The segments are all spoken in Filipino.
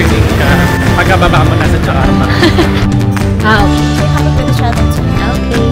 everything pagkababa mo na sa Jakarta. Ah, okay. Happy birthday shoutout to you. Okay.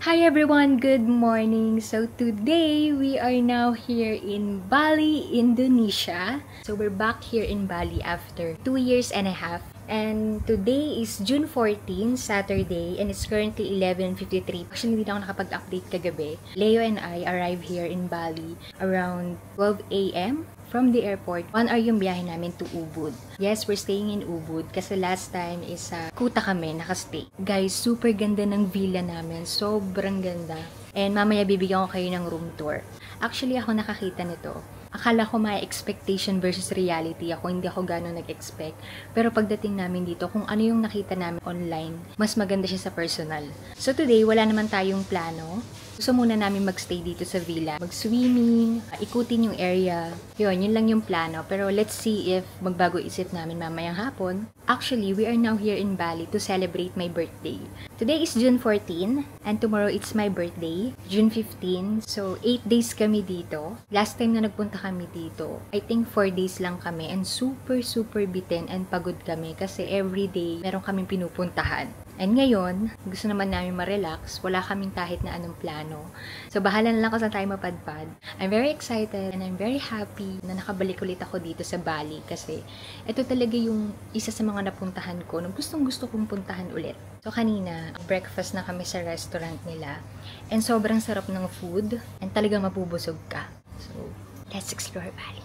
Hi everyone, good morning. So today we are now here in Bali, Indonesia. So we're back here in Bali after 2 years and a half. And today is June 14, Saturday, and it's currently 11:53. Actually, hindi na ako nakapag-update kagabi. Leo and I arrived here in Bali around 12 a.m. from the airport. 1 hour yung biyahe namin to Ubud. Yes, we're staying in Ubud kasi last time is Kuta kami, nakastay. Guys, super ganda ng villa namin. Sobrang ganda. And mamaya bibigyan ko kayo ng room tour. Actually, ako nakakita nito. Akala ko may expectation versus reality. Hindi ako gano'n nag-expect. Pero pagdating namin dito, kung ano yung nakita namin online, mas maganda siya sa personal. So today, wala naman tayong plano. Gusto muna namin magstay dito sa villa. Mag-swimming, ikutin yung area. Yun lang yung plano. Pero let's see if magbago isip namin mamayang hapon. Actually, we are now here in Bali to celebrate my birthday. Today is June 14 and tomorrow it's my birthday, June 15. So, 8 days kami dito. Last time na nagpunta kami dito, I think 4 days lang kami and super bitin and pagod kami kasi everyday meron kaming pinupuntahan. And ngayon, gusto naman namin ma-relax. Wala kaming kahit na anong plano. So, bahala na lang kung saan tayo mapadpad. I'm very excited and I'm very happy na nakabalik ulit ako dito sa Bali kasi ito talaga yung isa sa mga napuntahan ko na gustong-gusto kong puntahan ulit. So, kanina, breakfast na kami sa restaurant nila. And sobrang sarap ng food and talagang mapubusog ka. So, let's explore Bali.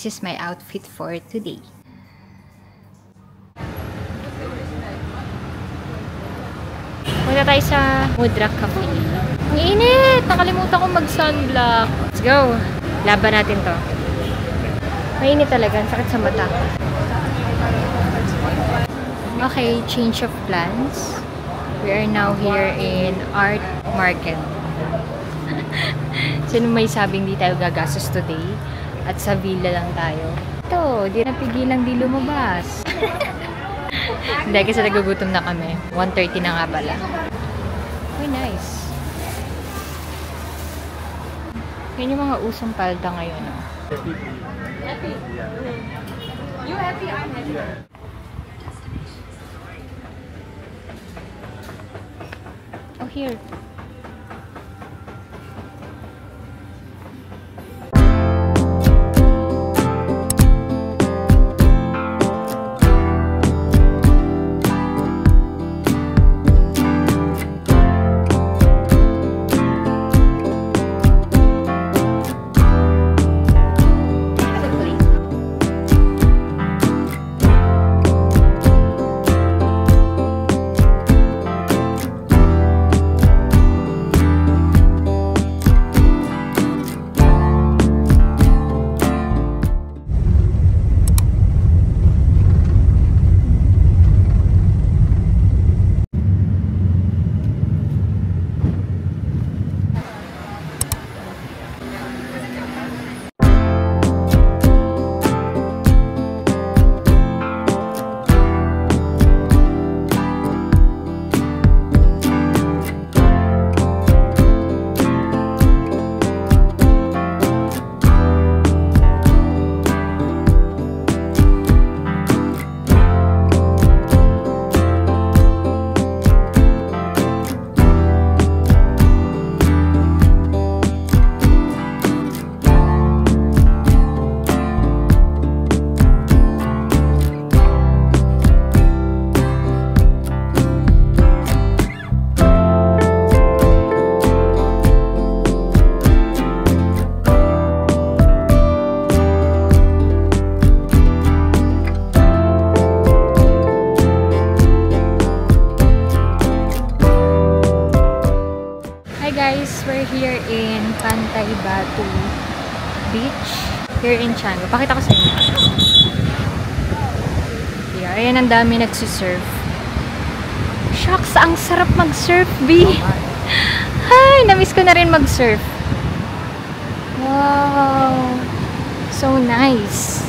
this is my outfit for today. Punta tayo sa Mudra Cafe. Ang init! Nakalimutan ko mag-sunblock. Let's go! Laban natin to. Mainit talaga. Ang sakit sa mata. Okay, change of plans. We are now here in Art Market. Sino may sabing di tayo gagastos today? At sa villa lang tayo. Ito, di napigilang di lumabas. Hindi, kasi nagugutom na kami. 1:30 na nga pala. Uy, nice. Yan yung mga usong palda ngayon, no? Happy? You happy? I'm happy. Oh, here. We're here in Pantai Batu Beach here in Changi. Pakita ko sa inyo. Yeah, ayan, ang dami nagsisurf. Shucks, ang sarap mag-surf, B. Ay, namiss ko na rin mag-surf. Wow. So nice.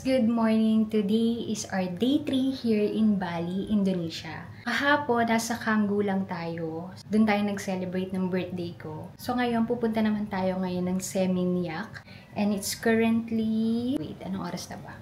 Good morning! Today is our day 3 here in Bali, Indonesia. Kahapon, nasa Canggu lang tayo. Doon tayo nag-celebrate ng birthday ko. So ngayon, pupunta naman tayo ngayon ng Seminyak. And it's currently... Wait, anong oras na ba?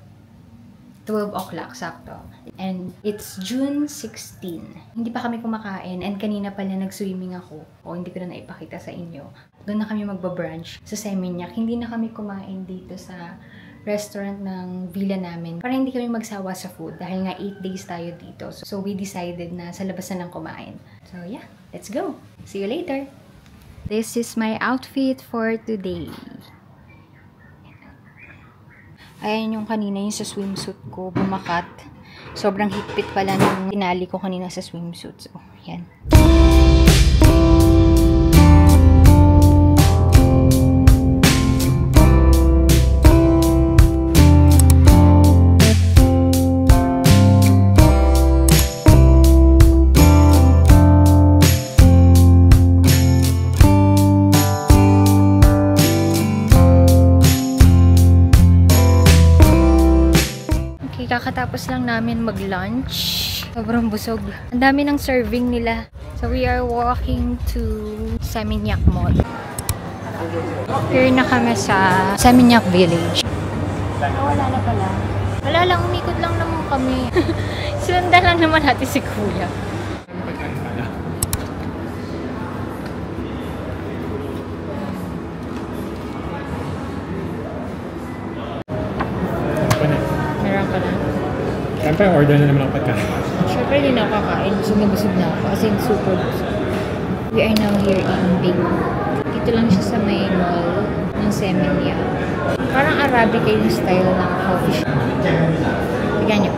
12 o'clock, sakto. And it's June 16. Hindi pa kami kumakain. And kanina pala nag-swimming ako. O hindi ko na naipakita sa inyo. Doon na kami magbabrunch sa Seminyak. Hindi na kami kumain dito sa restaurant ng villa namin para hindi kami magsawa sa food dahil nga 8 days tayo dito. So we decided na sa labas na lang kumain. So yeah, let's go! See you later! This is my outfit for today. Ayan yung kanina yung sa swimsuit ko, bumakat. Sobrang higpit pala ng tinali ko kanina sa swimsuit. So, yan. Kakatapos lang namin mag-lunch. Sobrang busog. Ang dami ng serving nila. So we are walking to Seminyak Mall. Here na kami sa Seminyak Village. Wala na pala. Wala lang, umikot lang naman kami. Sundan lang naman natin si Kuya. Meron ka na? Siyempre, order na naman ang pagkain. Siyempre, hindi na kakain. Busog na ako. As in, super busog. We are now here in Big. Dito lang siya sa may mall ng Seminyak. Parang Arabic yung style ng coffee shop. Tignan nyo.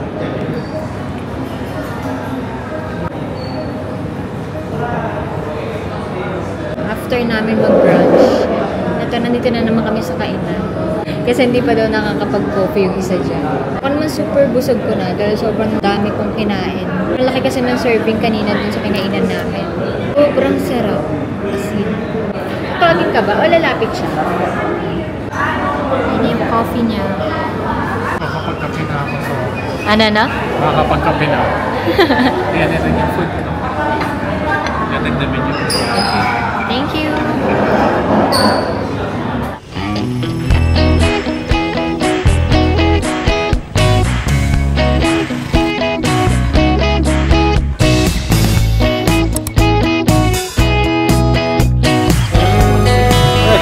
After namin mag-brunch, nandito na naman kami sa kainan. Kasi hindi pa daw nakakapag-coffee yung isa dyan. Ako naman super busog ko na dahil sobrang dami kong kinain. Malaki kasi ng serving kanina dun sa kinainan namin. Sobrang sarap. Asin. Tawagin ka ba? O lalapit siya? Ano yung coffee niya? Makakapagkape na ako. So, Ano na? makakapagkape na ako. Yan rin yung food ko. Yan rin namin yung food. Thank you!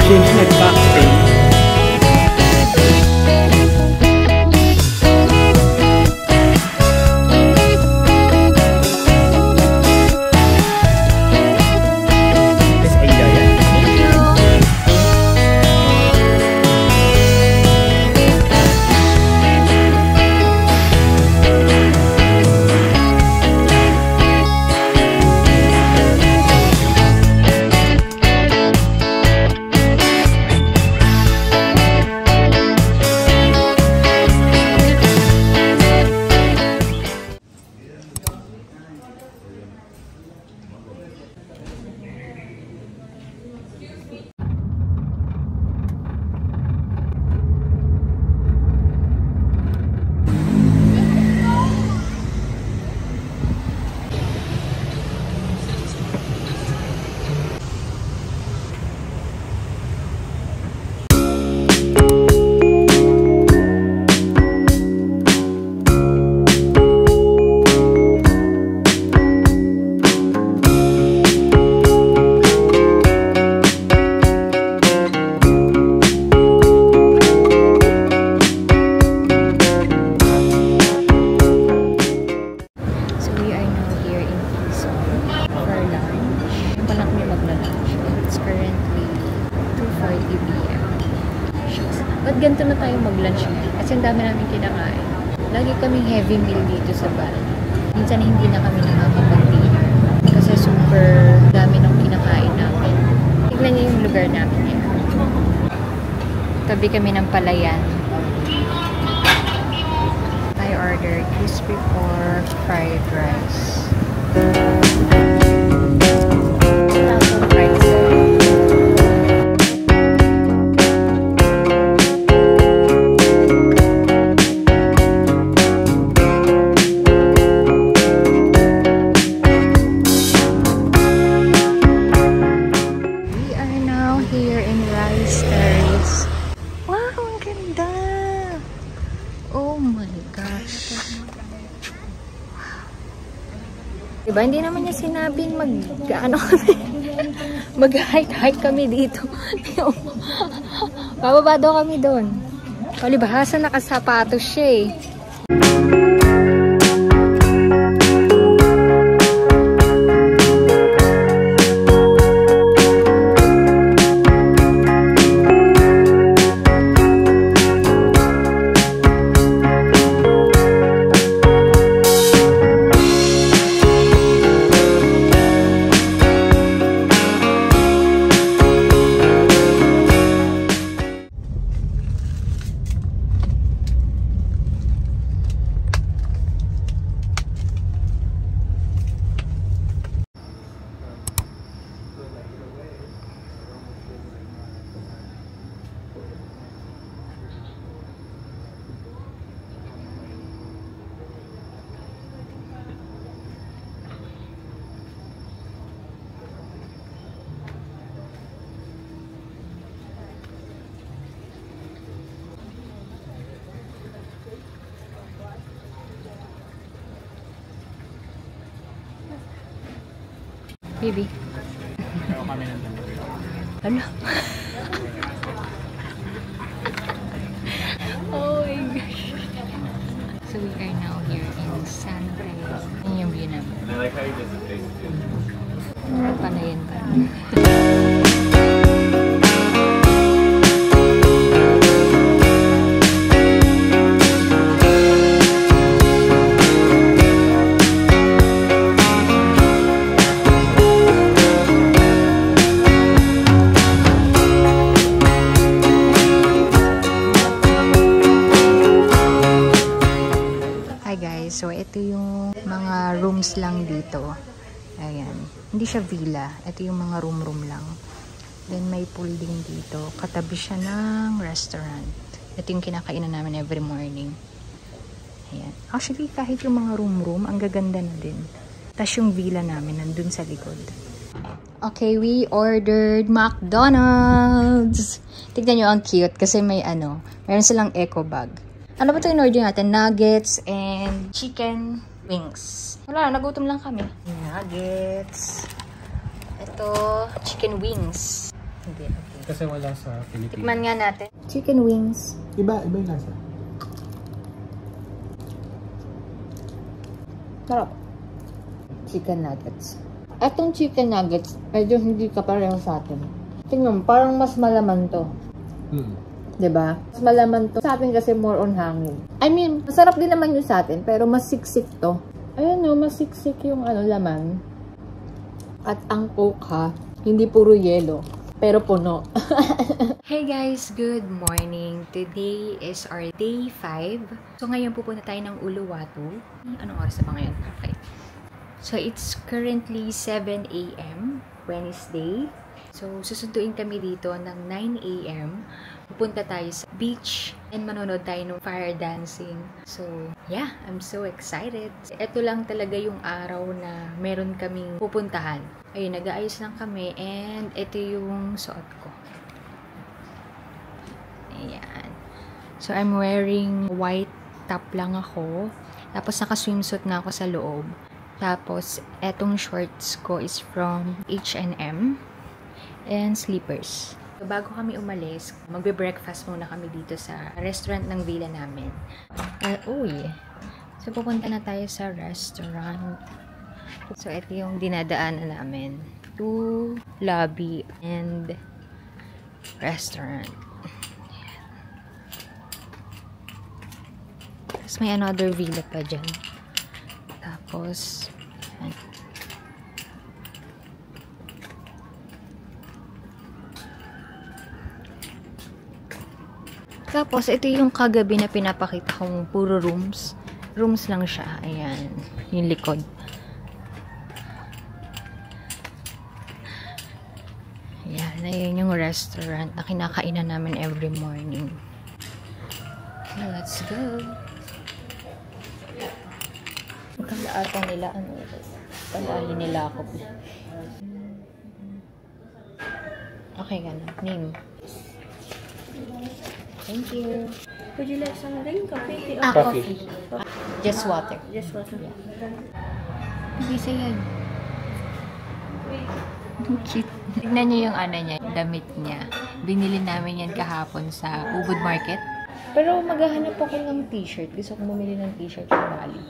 Change like back pain. This idea, yeah. Thank you! Ba't ganito na tayo mag-lunch? Kasi ang dami namin kinakain. Lagi kaming heavy meal dito sa Bali. Minsan hindi na kami nakakapag-dinner. Kasi super dami ng kinakain namin. Tignan niyo yung lugar namin yan. Tabi kami ng palayan. I ordered crispy pork fried rice. Diba? Hindi naman niya sinabing mag-hike kami dito. Bababa daw kami doon. Palibhasa nakasapatos siya eh. Baby. Pero kami nandun. Ano? Oh my gosh. So we are now here in Sandre. Yan yung view namin. I like how you just taste it. Panayin pa. So, ito yung mga rooms lang dito. Ayan. Hindi siya villa. Ito yung mga room lang. Then, may pool din dito. Katabi siya ng restaurant. Ito yung kinakainan namin every morning. Ayan. Actually, kahit yung mga room, ang gaganda na din. Tapos yung villa namin nandun sa likod. Okay, we ordered McDonald's. Tignan nyo, ang cute. Kasi may meron silang eco bag. Ano ba ito in-order natin? Nuggets and chicken wings. Wala, nagutom lang kami. Nuggets. Ito, chicken wings. Hindi, okay. Kasi wala sa Pilipinas. Tikman nga natin. Chicken wings. Iba yung lasa. Sarap. Chicken nuggets. Etong chicken nuggets, medyo hindi ka pareho sa atin. Tingnan mo, parang mas malaman to. Diba? Mas malaman to. Sa atin kasi more on hangin. I mean, masarap din naman yun sa atin, pero mas siksik to. Ayan o, mas siksik yung laman. At ang coke ha, hindi puro yelo, pero puno. Hey guys, good morning. Today is our day 5. So ngayon pupunta tayo ng Uluwatu. Anong oras na ba ngayon? Okay. So it's currently 7 AM, Wednesday. So susunduin kami dito ng 9 AM. Pupunta tayo sa beach and manonood tayo ng fire dancing. So, yeah, I'm so excited. Ito lang talaga yung araw na meron kaming pupuntahan. Ayun, nag-aayos lang kami and ito yung suot ko. Ayan. So, I'm wearing white top lang ako. Tapos, naka-swimsuit na ako sa loob. Tapos, etong shorts ko is from H&M and slippers. So, bago kami umalis, magbe-breakfast muna kami dito sa restaurant ng villa namin. So, pupunta na tayo sa restaurant. So, ito yung dinadaanan namin. To lobby and restaurant. Tapos, may another villa pa dyan. Tapos, Tapos, ito yung kagabi na pinapakita kong puro rooms. Rooms lang siya. Ayan. Yung likod. Ayan. Ayan yung restaurant na kinakainan namin every morning. Okay, let's go. Kalaatan nila. Palahin nila ako. Okay, ganun. Name. Thank you. Would you like some drink? Coffee? Coffee. Just water. Just water. Bisa yan. Cute. Tignan niyo yung niya, damit niya. Binili namin yan kahapon sa Ubud Market. Pero maghahanap ako ng t-shirt. Gusto ko bumili ng t-shirt sa Bali.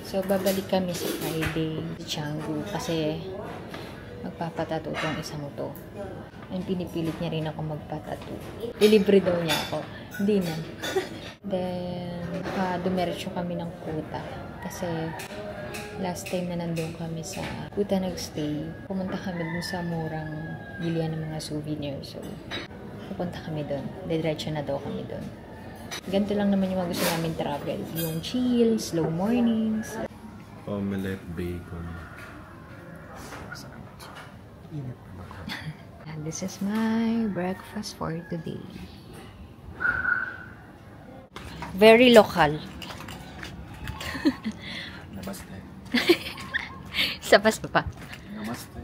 So, babalik kami sa Friday sa Canggu kasi magpapatato tong isa mo to. And pinipilit niya rin ako magpatato. Ilibre daw niya ako. Hindi na. Then, dumiretso kami ng Kuta. Kasi, last time na nandun kami sa Kuta nagstay, pumunta kami dun sa murang bilihan ng mga souvenirs. So, pupunta kami dun. Diretso na daw kami dun. Ganito lang naman yung mga gusto namin travel. Yung chill, slow mornings. Omelette, bacon. And this is my breakfast for today. Very local. Namaste. Sa pasto pa. Namaste.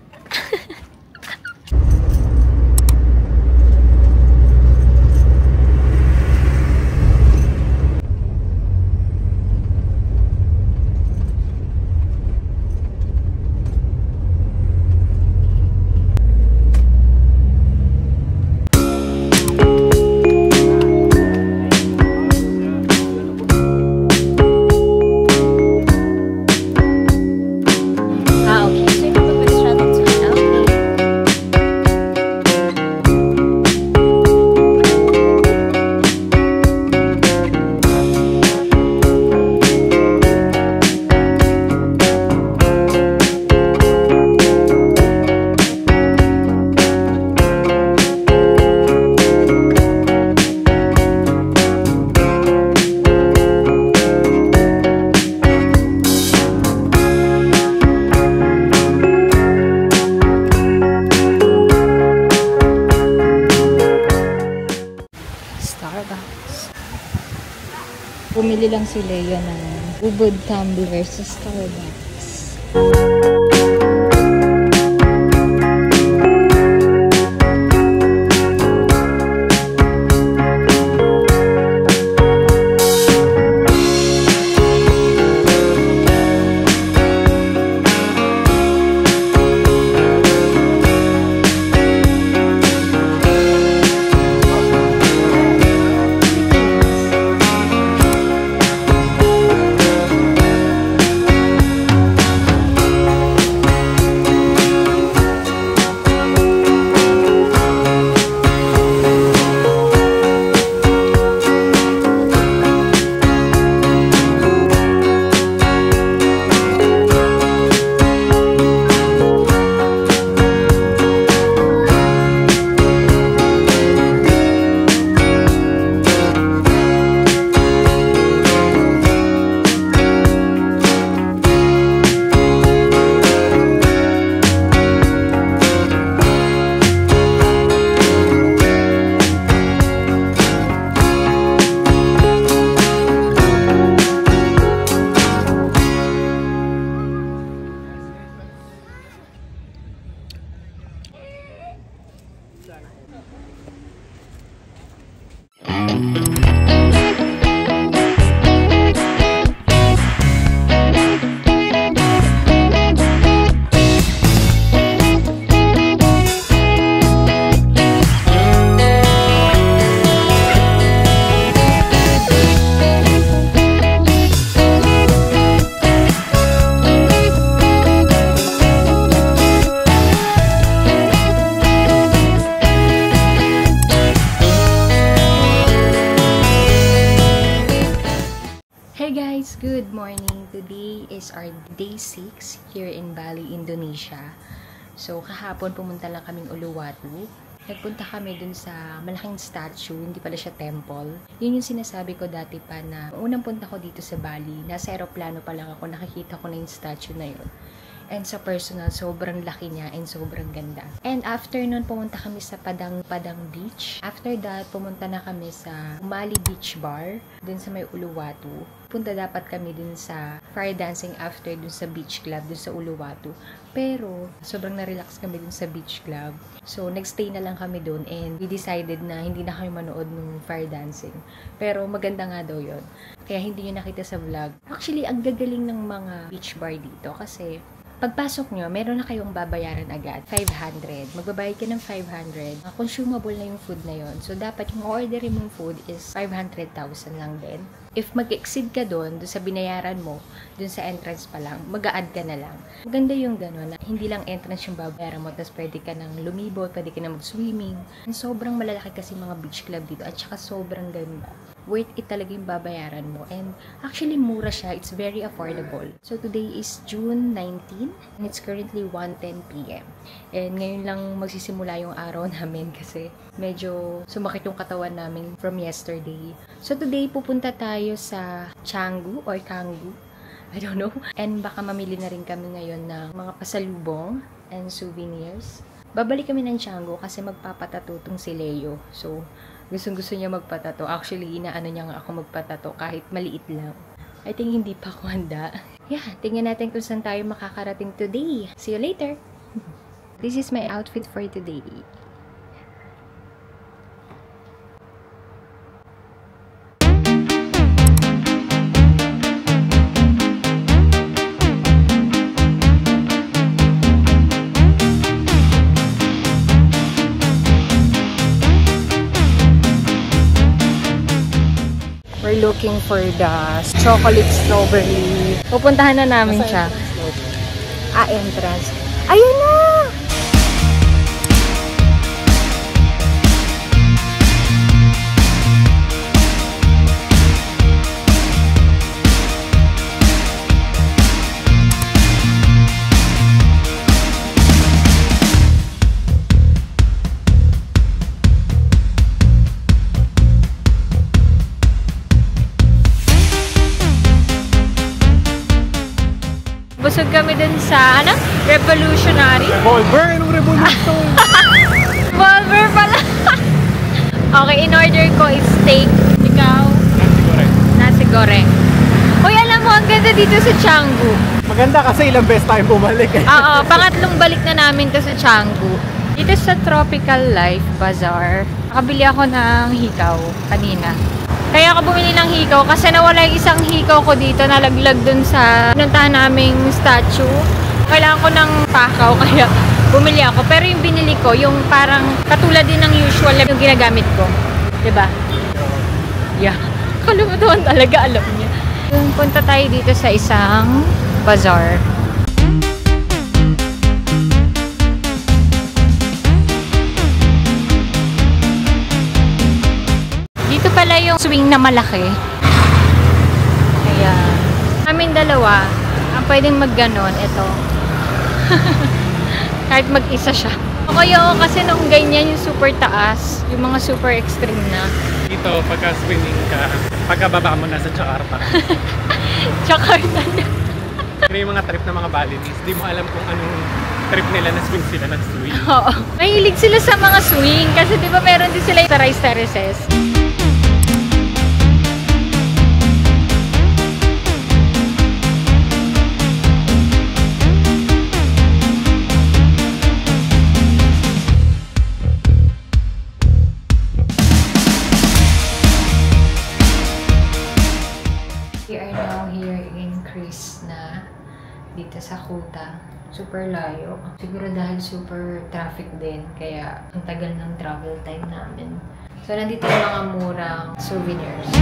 Bumili lang si Leo ng ubod tumbler sa Starbucks. Good morning! Today is our day 6 here in Bali, Indonesia. So, kahapon pumunta lang kaming Uluwatu. Nagpunta kami dun sa malaking statue, hindi pala siya temple. Yun yung sinasabi ko dati pa na unang punta ko dito sa Bali, nasa aeroplano pa lang ako, nakikita ko na yung statue na yun. And sa personal, sobrang laki niya and sobrang ganda. And after nun, pumunta kami sa Padang Beach. After that, pumunta na kami sa Umali Beach Bar, dun sa may Uluwatu. Punta dapat kami dun sa fire dancing after dun sa beach club, dun sa Uluwatu. Pero, sobrang na-relax kami dun sa beach club. So, nagstay na lang kami dun and we decided na hindi na kami manood ng fire dancing. Pero, maganda nga daw yun. Kaya hindi nyo nakita sa vlog. Actually, ang gagaling ng mga beach bar dito kasi pagpasok nyo, meron na kayong babayaran agad. 500. Magbabayad ka ng 500. Consumable na yung food na yon. So, dapat yung orderin mong food is 500,000 lang din. If mag-exceed ka doon sa binayaran mo, doon sa entrance pa lang, mag-a-add ka na lang. Maganda yung gano'n na hindi lang entrance yung babayaran mo, tapos pwede ka nang lumibot, pwede ka nang mag-swimming. And sobrang malalaki kasi mga beach club dito at saka sobrang ganda. Worth it talaga yung babayaran mo. And actually, mura siya. It's very affordable. So, today is June 19 and it's currently 1:10 p.m. And ngayon lang magsisimula yung araw namin kasi medyo sumakit yung katawan namin from yesterday. So, today pupunta tayo sa Canggu or Canggu. I don't know. And baka mamili na rin kami ngayon ng mga pasalubong and souvenirs. Babalik kami ng Canggu kasi magpapatato tong si Leo. So, gustong-gusto niya magpatato. Actually, inaano niya nga ako magpatato kahit maliit lang. I think hindi pa ako handa. Yeah, tingnan natin kung saan tayo makakarating today. See you later! This is my outfit for today. We're looking for the chocolate strawberry. Pupuntahan na namin siya. Entrance. Ayun na! Busog kami dun sa, Revolutionary. Revolver! Anong revolution? Revolver pala. Okay, in order ko is steak. Ikaw? Nasi goreng. Nasi Goreng. Uy, alam mo, ang ganda dito sa Canggu. Maganda kasi ilang beses tayong bumalik eh. Oo, pangatlong balik na namin to sa Canggu. Dito sa Tropical Life Bazaar, nakabili ako ng hikaw kanina. Kaya ako bumili ng hikaw kasi nawala yung isang hikaw ko dito, nalaglag dun sa pinuntahan naming statue. Kailangan ko ng pakaw kaya bumili ako. Pero yung binili ko, yung parang katulad din ng usual yung ginagamit ko. Diba? Yeah. Kalumutuan talaga, alam niya. Punta tayo dito sa isang bazaar. Dito pala yung swing na malaki. Ayan. Amin dalawa, ang pwedeng magganon, ito. Kahit mag-isa siya. Okay ako kasi nung ganyan yung super taas, yung mga super extreme na. Dito, pagka swimming ka, pagkababa mo na sa Jakarta. Jakarta na. Pero yung mga trip ng mga Balinese, di mo alam kung anong trip nila na swing sila nag-swing. Oo. Mahilig sila sa mga swing kasi di ba meron din sila yung rice terraces. We are now here in Krishna, dito sa Kuta. Super layo. Siguro dahil super traffic din, kaya ang tagal ng travel time namin. So, nandito yung mga murang souvenirs.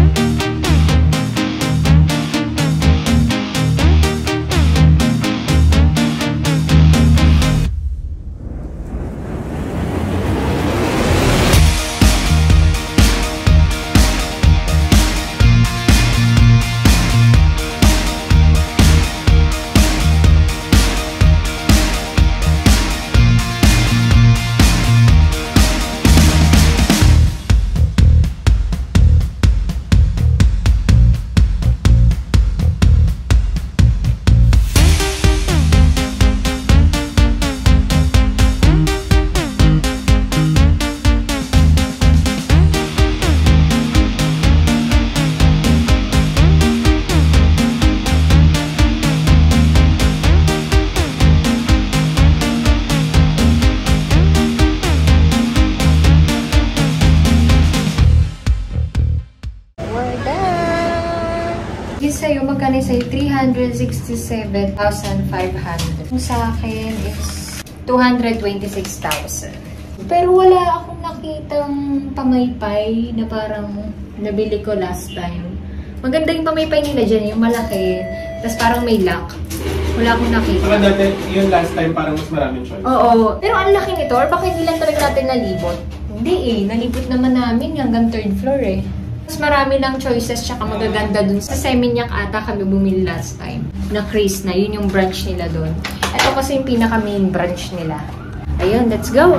Yung sa'yo, magkano sa'yo? 367,500. Yung sa akin is 226,000. Pero wala akong nakitang pamaypay na parang nabili ko last time. Maganda yung pamaypay nila dyan, yung malaki. Tapos parang may lock. Wala akong nakita. Pero dati, yung last time parang mas maraming choice. Oo. Pero ang laki nito, or baka hindi lang talaga natin nalibot? Hindi eh. Nalibot naman namin hanggang 3rd floor eh. Mas marami lang choices tsaka magaganda dun. Sa Seminyak ata kami bumili last time. Na Krishna, yun yung branch nila dun. Ito kasi yung pinaka main branch nila. Ayun, let's go!